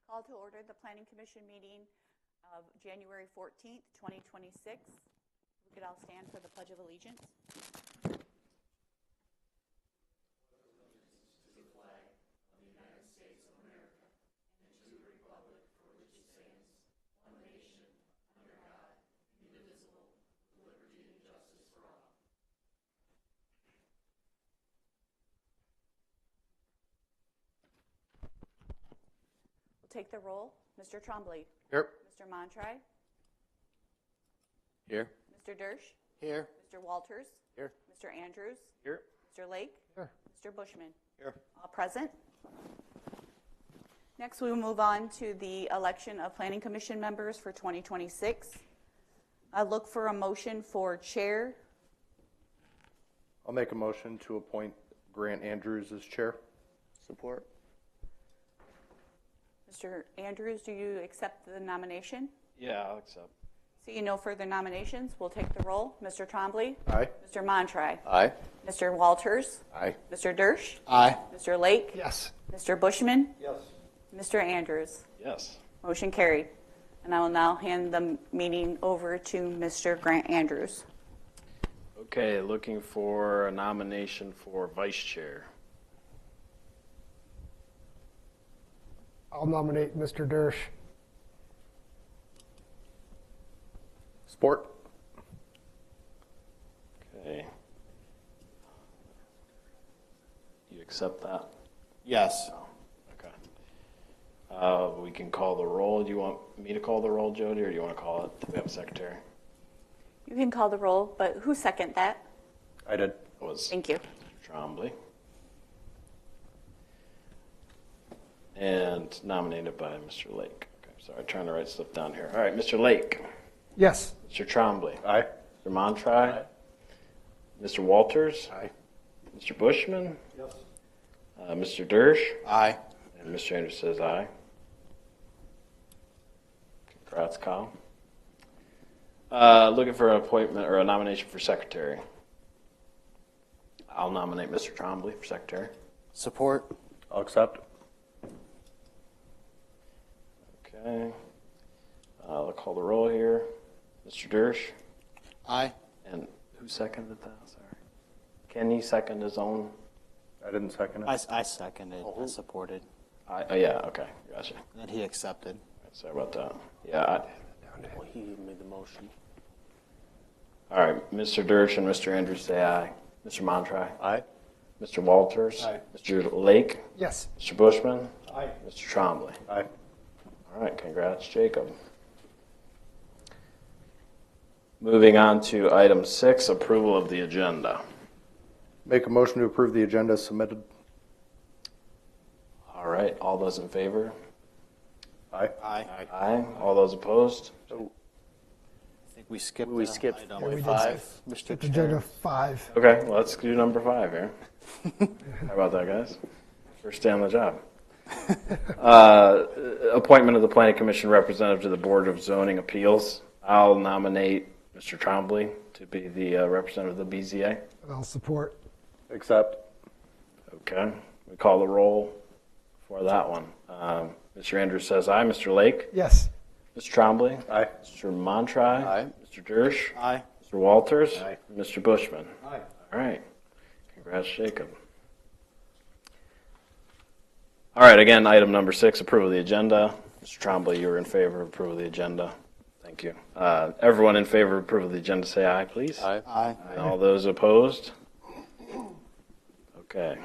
Call to order the Planning Commission meeting of January 14th, 2026. We could all stand for the Pledge of Allegiance. Take the roll. Mr. Trombley. Here. Mr. Montry. Here. Mr. Dersch. Here. Mr. Walters. Here. Mr. Andrews. Here. Mr. Lake. Here. Mr. Bushman. Here. All present. Next, we will move on to the election of Planning Commission members for 2026. I look for a motion for chair. I'll make a motion to appoint Grant Andrews as chair. Support. Mr. Andrews, do you accept the nomination? Yeah, I'll accept. Seeing no further nominations, we'll take the roll. Mr. Trombley. Aye. Mr. Montry. Aye. Mr. Walters. Aye. Mr. Dersch. Aye. Mr. Lake. Yes. Mr. Bushman. Yes. Mr. Andrews. Yes. Motion carried. And I will now hand the meeting over to Mr. Grant Andrews. Okay, looking for a nomination for vice chair. I'll nominate Mr. Dersch. Support. Okay. You accept that? Yes. No. Okay. We can call the roll. Do you want me to call the roll, Jody, or do you want to call it? Do we have a secretary? You can call the roll, but who seconded that? I did. It was Thank you. Trombley. And nominated by Mr. Lake. Okay, sorry, trying to write stuff down here. All right, Mr. Lake. Yes. Mr. Trombley. Aye. Mr. Montry. Mr. Walters. Aye. Mr. Bushman. Yes. Mr. Dersch. Aye. And Mr. Andrews says aye. Congrats, Kyle. Looking for an appointment or a nomination for secretary. I'll nominate Mr. Trombley for secretary. Support. I'll accept. Okay. I'll call the roll here. Mr. Dersch. Aye. And who seconded that? Sorry. Can he second his own? I didn't second it. I seconded. I supported. Yeah, okay. Gotcha. And then he accepted. Sorry about that. Yeah. Well, he made the motion. All right. Mr. Dersch and Mr. Andrews say aye. Mr. Montry. Aye. Mr. Walters. Aye. Mr. Lake. Yes. Mr. Bushman. Aye. Mr. Trombley. Aye. All right. Congrats, Jacob. Moving on to item 6, approval of the agenda. Make a motion to approve the agenda as submitted. All right. All those in favor? Aye. Aye. Aye. All those opposed? I think we skipped. Yeah, we did 5. Skip agenda 5. Okay. Well, let's do number 5 here. How about that, guys? First day on the job. Appointment of the Planning Commission representative to the Board of Zoning Appeals. I'll nominate Mr. Trombley to be the representative of the BZA. And I'll support. Accept. Okay. We call the roll for that one. Mr. Andrews says aye. Mr. Lake? Yes. Mr. Trombley? Aye. Mr. Montry? Aye. Mr. Dersch? Aye. Mr. Walters? Aye. Mr. Bushman? Aye. All right. Congrats, Jacob. All right, again, item number 6, approval of the agenda. Mr. Trombley, you were in favor of approval of the agenda. Thank you. Everyone in favor of approval of the agenda, say aye, please. Aye. Aye. And all those opposed? Okay.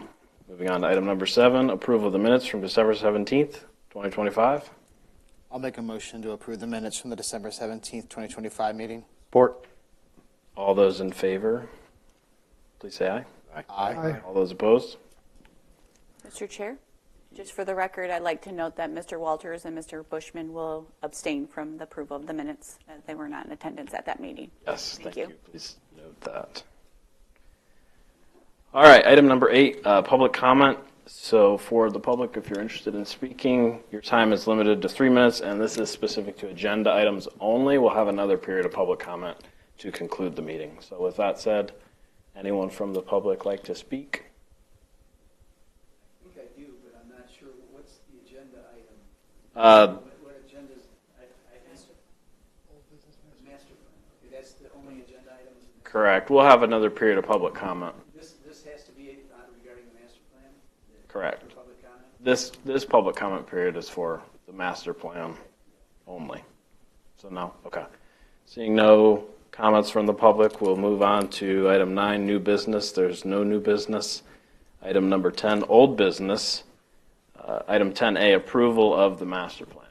Moving on to item number 7, approval of the minutes from December 17th, 2025. I'll make a motion to approve the minutes from the December 17th, 2025 meeting. Support. All those in favor, please say aye. Aye. All those opposed? Mr. Chair, just for the record, I'd like to note that Mr. Walters and Mr. Bushman will abstain from the approval of the minutes, as they were not in attendance at that meeting. Yes, thank you. you. Please note that. All right, item number 8, public comment. So for the public, if you're interested in speaking, your time is limited to 3 minutes, and this is specific to agenda items only. We'll have another period of public comment to conclude the meeting. So with that said, anyone from the public like to speak? I think I do, but I'm not sure what's the agenda item. What agendas, I missed it. Master plan. Okay, that's the only agenda item. Correct. We'll have another period of public comment. This has to be regarding the master plan? Correct. For public comment? This public comment period is for the master plan only. So no, okay. Seeing no comments from the public, we'll move on to item 9, new business. There's no new business. Item number 10, old business. Item 10A, approval of the master plan.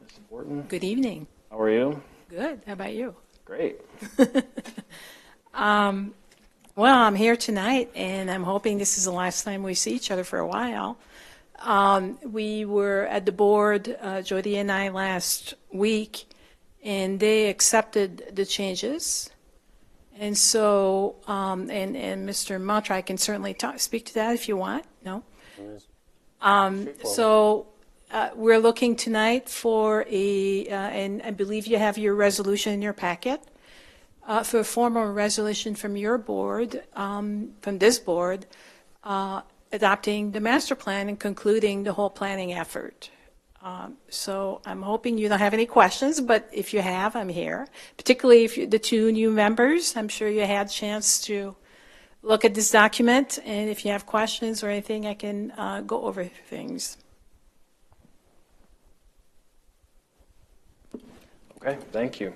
Ms. Borton, Good evening. how are you? Good. How about you? Great. Well, I'm here tonight, and I'm hoping this is the last time we see each other for a while. We were at the board, Jody and I, last week, and they accepted the changes. And so, and Mr. Matra, I can certainly speak to that if you want. No? We're looking tonight for and I believe you have your resolution in your packet, for a formal resolution from your board, from this board, adopting the master plan and concluding the whole planning effort. So I'm hoping you don't have any questions, but if you have, I'm here. Particularly if the 2 new members, I'm sure you had a chance to look at this document, and if you have questions or anything, I can go over things. Okay, thank you.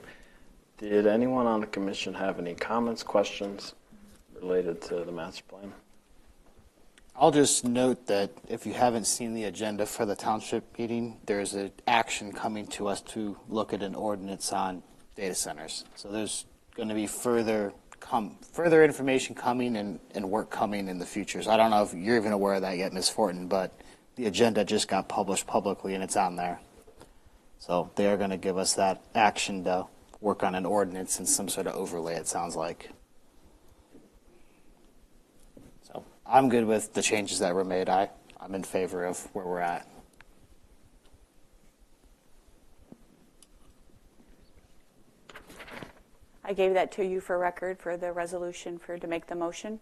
Did anyone on the commission have any comments, questions related to the master plan? I'll just note that if you haven't seen the agenda for the township meeting, there's an action coming to us to look at an ordinance on data centers. So there's going to be further information coming and work coming in the future. So I don't know if you're even aware of that yet, Ms. Fortin, but the agenda just got published publicly and it's on there. So they are going to give us that action to work on an ordinance and some sort of overlay, it sounds like. So I'm good with the changes that were made. I'm in favor of where we're at. I gave that to you for record for the resolution to make the motion.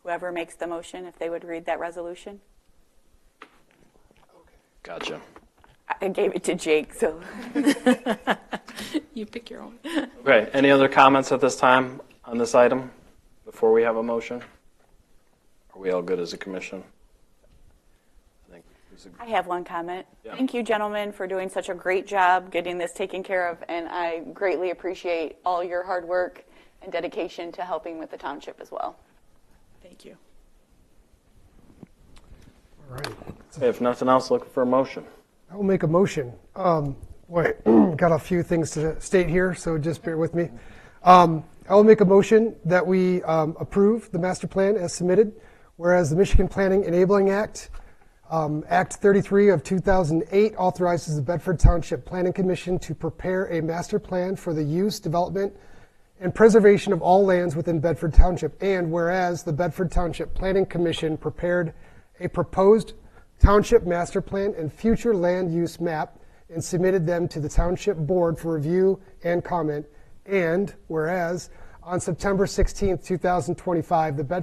Whoever makes the motion, if they would read that resolution. Gotcha. I gave it to Jake, so. You pick your own. Okay, any other comments at this time on this item before we have a motion? Are we all good as a commission? I have one comment. Yeah. Thank you, gentlemen, for doing such a great job getting this taken care of, and I greatly appreciate all your hard work and dedication to helping with the township as well. Thank you. All right. Okay, if nothing else, looking for a motion. I will make a motion. Wait, got a few things to state here, so just bear with me. I will make a motion that we approve the master plan as submitted, whereas the Michigan Planning Enabling Act, Act 33 of 2008 authorizes the Bedford Township Planning Commission to prepare a master plan for the use, development, and preservation of all lands within Bedford Township. And whereas the Bedford Township Planning Commission prepared a proposed township master plan and future land use map and submitted them to the Township Board for review and comment. And whereas on September 16, 2025, the the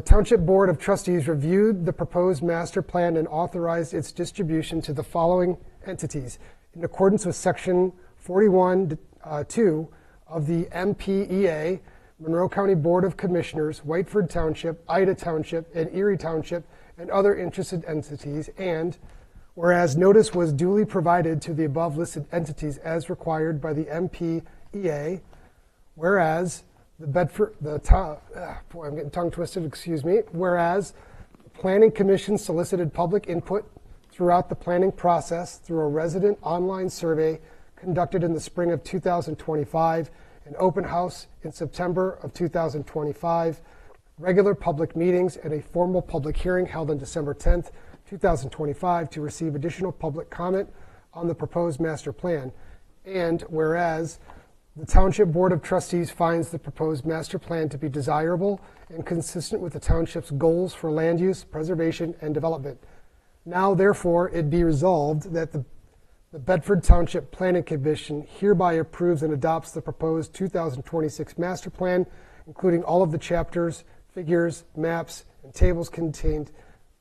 Township Board of Trustees reviewed the proposed master plan and authorized its distribution to the following entities in accordance with Section 41(2) of the MPEA, Monroe County Board of Commissioners, Whiteford Township, Ida Township, and Erie Township, and other interested entities. And whereas notice was duly provided to the above listed entities as required by the MPEA, whereas I'm getting tongue twisted, excuse me. Whereas the Planning Commission solicited public input throughout the planning process through a resident online survey conducted in the spring of 2025, an open house in September of 2025, regular public meetings, and a formal public hearing held on December 10th, 2025 to receive additional public comment on the proposed master plan. And whereas the Township Board of Trustees finds the proposed master plan to be desirable and consistent with the township's goals for land use, preservation, and development. Now, therefore, it be resolved that the Bedford Township Planning Commission hereby approves and adopts the proposed 2026 master plan, including all of the chapters figures, maps, and tables contained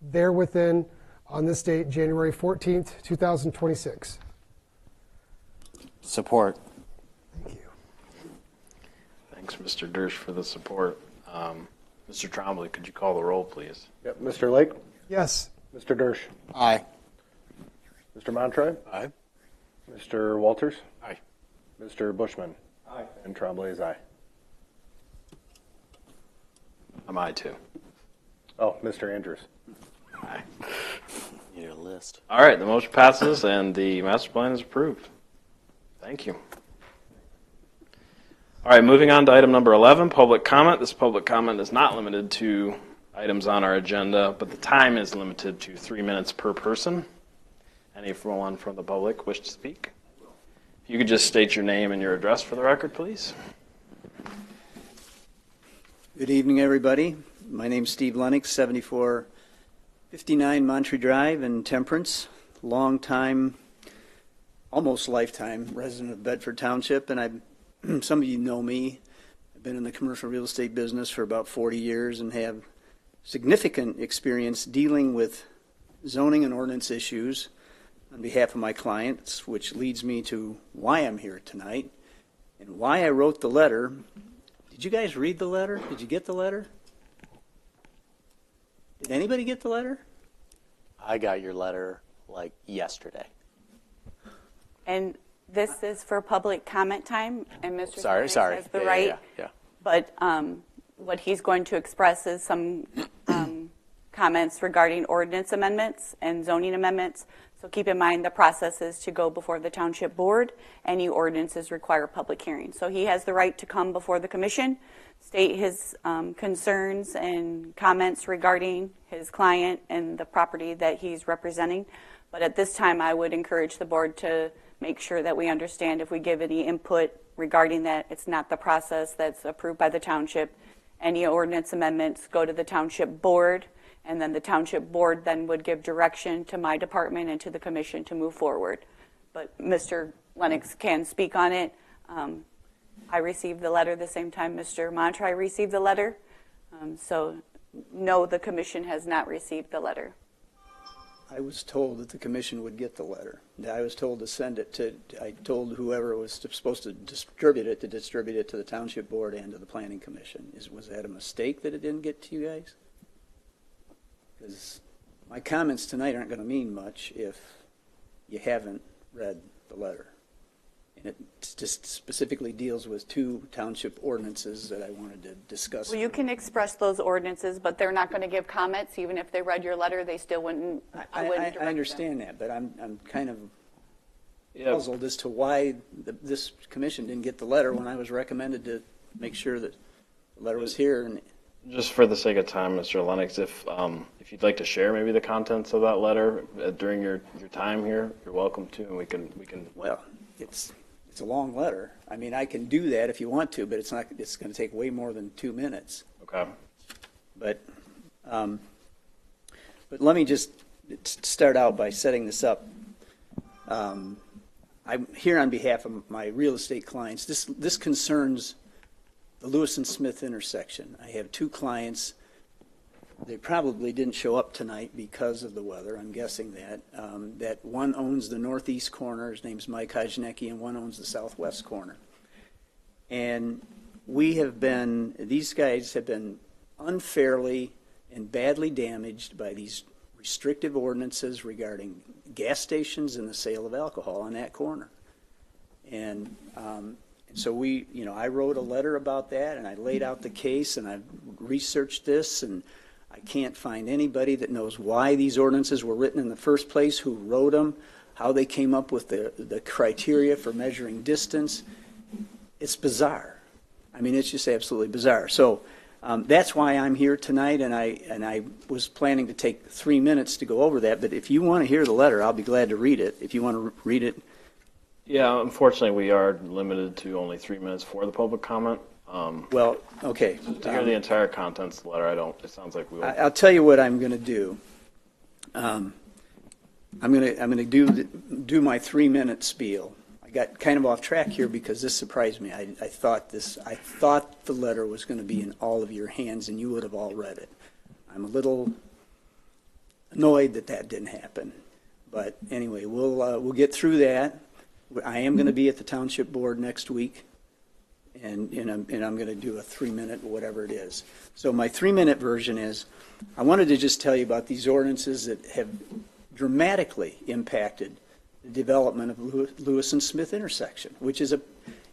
therewithin on this date, January 14th, 2026. Support. Thank you. Thanks, Mr. Dersch, for the support. Mr. Trombley, could you call the roll, please? Yep. Mr. Lake? Yes. Mr. Dersch? Aye. Mr. Montroy? Aye. Mr. Walters? Aye. Mr. Bushman? Aye. And Trombley is aye. I'm aye, too. Oh, Mr. Andrews. Aye. Your list. All right, the motion passes and the master plan is approved. Thank you. All right, moving on to item number 11, public comment. This public comment is not limited to items on our agenda, but the time is limited to 3 minutes per person. Anyone from the public wish to speak? If you could just state your name and your address for the record, please. Good evening, everybody. My name's Steve Lennox, 7459 Monterey Drive in Temperance. Long time, almost lifetime resident of Bedford Township, and some of you know me. I've been in the commercial real estate business for about 40 years and have significant experience dealing with zoning and ordinance issues on behalf of my clients, which leads me to why I'm here tonight and why I wrote the letter. Did you guys read the letter? Did you get the letter? Did anybody get the letter? I got your letter like yesterday. And this is for public comment time, and Mr. Sorry. Sanders has the right. Yeah. But what he's going to express is some comments regarding ordinance amendments and zoning amendments. So keep in mind the process is to go before the township board. Any ordinances require public hearing. So he has the right to come before the commission, state his concerns and comments regarding his client and the property that he's representing. But at this time, I would encourage the board to make sure that we understand if we give any input regarding that, it's not the process that's approved by the township. Any ordinance amendments go to the township board, and then the township board then would give direction to my department and to the commission to move forward. But Mr. Lennox can speak on it. I received the letter the same time Mr. Montroy received the letter. So no, the commission has not received the letter. I was told that the commission would get the letter. I was told to send it to, I told whoever was supposed to distribute it to the township board and to the planning commission. Was that a mistake that it didn't get to you guys? Because my comments tonight aren't going to mean much if you haven't read the letter. And it just specifically deals with 2 township ordinances that I wanted to discuss. Well, you can express those ordinances, but they're not going to give comments. Even if they read your letter, they still wouldn't. I wouldn't direct I understand them. that, but I'm kind of puzzled as to why this commission didn't get the letter when I was recommended to make sure that the letter was here. And Just for the sake of time, Mr. Lennox, if you'd like to share maybe the contents of that letter during your time here, you're welcome to, and we can. well, it's a long letter. I mean, I can do that if you want to, but it's not. It's going to take way more than 2 minutes. Okay. But let me just start out by setting this up. I'm here on behalf of my real estate clients. This concerns the Lewis and Smith intersection. I have 2 clients. They probably didn't show up tonight because of the weather. I'm guessing that. That one owns the northeast corner. His name's Mike Hajnecki, and one owns the southwest corner. And these guys have been unfairly and badly damaged by these restrictive ordinances regarding gas stations and the sale of alcohol on that corner. And so I wrote a letter about that, and I laid out the case, and I've researched this, and I can't find anybody that knows why these ordinances were written in the first place, who wrote them, how they came up with the criteria for measuring distance. It's bizarre. I mean, it's just absolutely bizarre. So that's why I'm here tonight, and I was planning to take 3 minutes to go over that. But if you want to hear the letter, I'll be glad to read it. If you want to read it. Yeah, unfortunately, we are limited to only 3 minutes for the public comment. Well, okay. To hear the entire contents of the letter, it sounds like we will. I'll tell you what I'm going to do. I'm going to do my 3 minute spiel. I got kind of off track here because this surprised me. I thought the letter was going to be in all of your hands and you would have all read it. I'm a little annoyed that that didn't happen. But anyway, we'll get through that. I am going to be at the Township Board next week, and I'm going to do a 3-minute, whatever it is. So my 3-minute version is, I wanted to just tell you about these ordinances that have dramatically impacted the development of Lewis and Smith intersection, which is it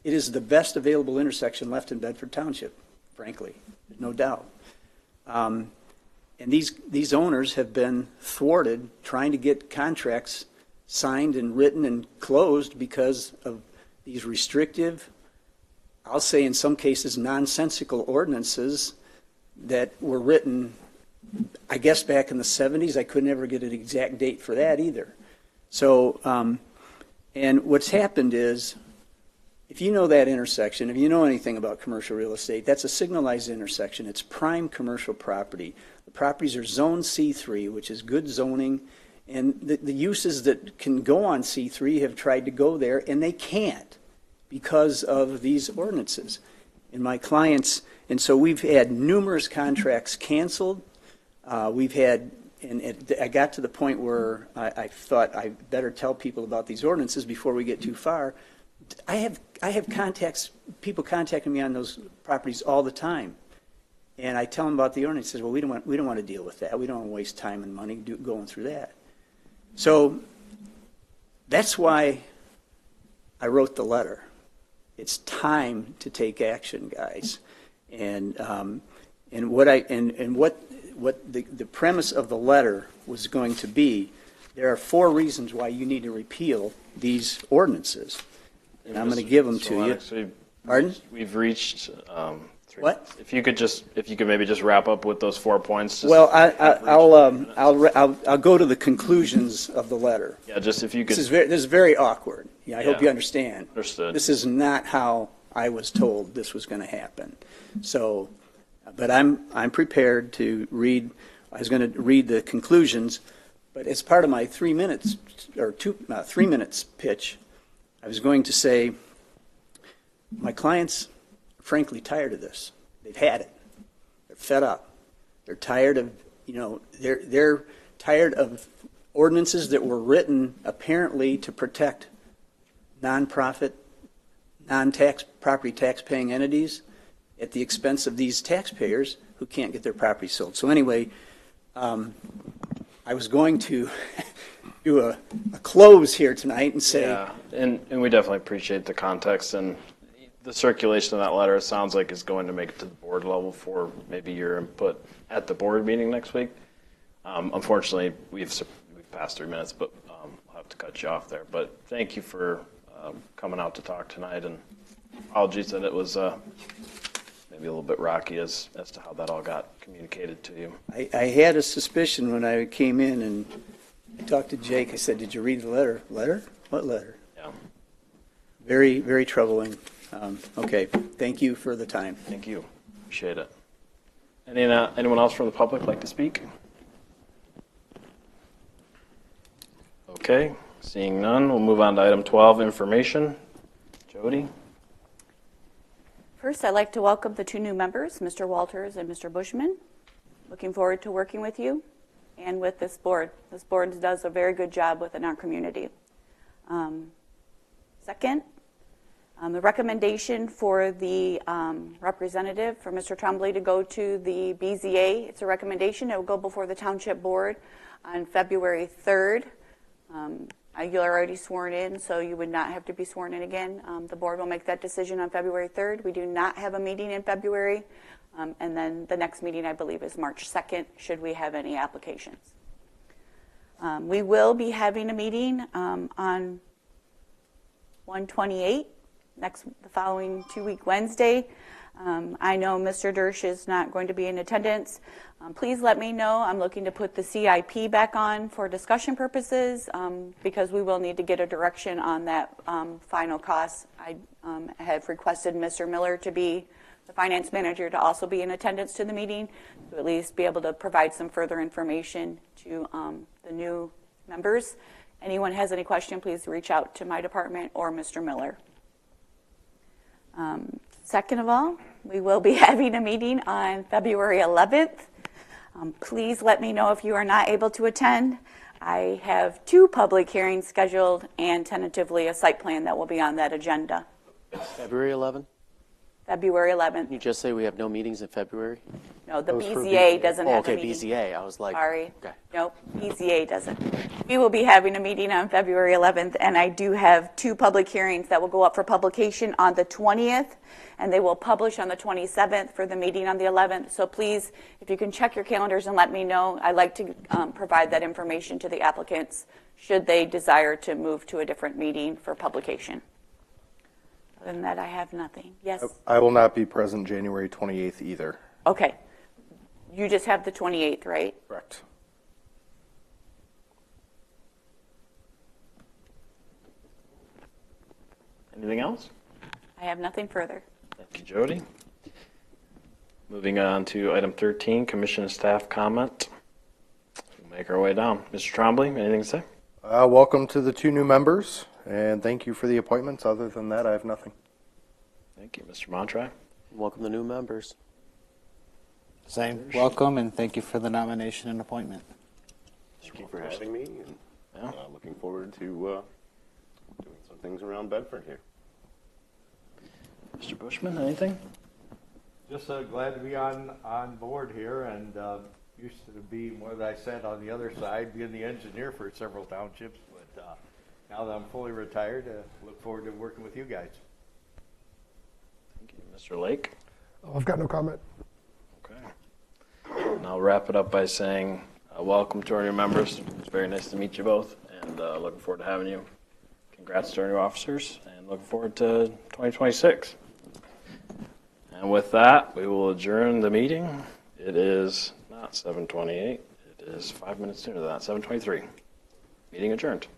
is the best available intersection left in Bedford Township, frankly, no doubt. And these owners have been thwarted trying to get contracts signed and written and closed because of these restrictive, I'll say in some cases nonsensical ordinances that were written, I guess back in the 70s. I could never get an exact date for that either. So, and what's happened is, if you know that intersection, if you know anything about commercial real estate, that's a signalized intersection. It's prime commercial property. The properties are zone C3, which is good zoning, and the uses that can go on C3 have tried to go there, and they can't because of these ordinances. And my clients, and so we've had numerous contracts canceled. We've had, and I got to the point where I thought I better tell people about these ordinances before we get too far. I have people contacting me on those properties all the time, and I tell them about the ordinances. Well, we don't want to deal with that. We don't want to waste time and money going through that. So that's why I wrote the letter. It's time to take action, guys, and what the premise of the letter was going to be. There are 4 reasons why you need to repeal these ordinances. And I'm going to give them to you. Pardon? We've reached. What? If you could maybe just wrap up with those 4 points. Well, I'll go to the conclusions of the letter. Yeah, just if you could. This is very awkward. Yeah, I hope you understand. Understood. This is not how I was told this was going to happen. So, but I'm prepared to read. I was going to read the conclusions, but as part of my 3 minutes or 3 minutes pitch, I was going to say my clients are frankly tired of this. They've had it. They're fed up. They're tired of, they're tired of ordinances that were written apparently to protect nonprofit, property tax paying entities at the expense of these taxpayers who can't get their property sold. So anyway, I was going to do a close here tonight and say. Yeah, and we definitely appreciate the context and the circulation of that letter. It sounds like is going to make it to the board level for maybe your input at the board meeting next week. Unfortunately, we've passed 3 minutes, but I'll have to cut you off there. But thank you for coming out to talk tonight, and apologies that it was maybe a little bit rocky as to how that all got communicated to you. I had a suspicion when I came in and I talked to Jake. I said, "Did you read the letter?" Letter? What letter? Yeah. Very, very troubling. Okay. Thank you for the time. Thank you. Appreciate it. Anyone else from the public like to speak? Okay. Seeing none, we'll move on to item 12, information. Jody? First, I'd like to welcome the 2 new members, Mr. Walters and Mr. Bushman. Looking forward to working with you and with this board. This board does a very good job within our community. Second, the recommendation for the representative, for Mr. Tremblay to go to the BZA. It's a recommendation. It will go before the Township Board on February 3rd. You're already sworn in, so you would not have to be sworn in again. The board will make that decision on February 3rd. We do not have a meeting in February. And then the next meeting, I believe, is March 2nd, should we have any applications. We will be having a meeting on 1/28, the following 2-week Wednesday. I know Mr. Dersch is not going to be in attendance. Please let me know. I'm looking to put the CIP back on for discussion purposes because we will need to get a direction on that final cost. I have requested Mr. Miller to be the finance manager to also be in attendance to the meeting to at least be able to provide some further information to the new members. Anyone has any question, please reach out to my department or Mr. Miller. Second of all, we will be having a meeting on February 11th. Please let me know if you are not able to attend. I have 2 public hearings scheduled and tentatively a site plan that will be on that agenda. February 11th? February 11th. Can you just say we have no meetings in February? No, the That was for BZA doesn't Oh, have okay, a meeting. BZA. I was like, Sorry. okay. Nope, BZA doesn't. We will be having a meeting on February 11th, and I do have 2 public hearings that will go up for publication on the 20th, and they will publish on the 27th for the meeting on the 11th. So please, if you can check your calendars and let me know, I'd like to provide that information to the applicants should they desire to move to a different meeting for publication. Other than that, I have nothing. Yes? I will not be present January 28th either. Okay. You just have the 28th, right? Correct. Anything else? I have nothing further. Thank you, Jody. Moving on to item 13, commission and staff comment. We'll make our way down. Mr. Trombley, anything to say? Welcome to the 2 new members, and thank you for the appointments. Other than that, I have nothing. Thank you, Mr. Montry. Welcome the new members. Same. Welcome, and thank you for the nomination and appointment. Thank you for having me, and Yeah. looking forward to doing some things around Bedford here. Mr. Bushman, anything? Just glad to be on board here, and used to be, what I said, on the other side, being the engineer for several townships, but now that I'm fully retired, look forward to working with you guys. Thank you. Mr. Lake? Oh, I've got no comment. Okay. And I'll wrap it up by saying welcome to our new members. It's very nice to meet you both, and looking forward to having you. Congrats to our new officers, and looking forward to 2026. And with that, we will adjourn the meeting. It is not 7:28. It is 5 minutes sooner than that, 7:23. Meeting adjourned.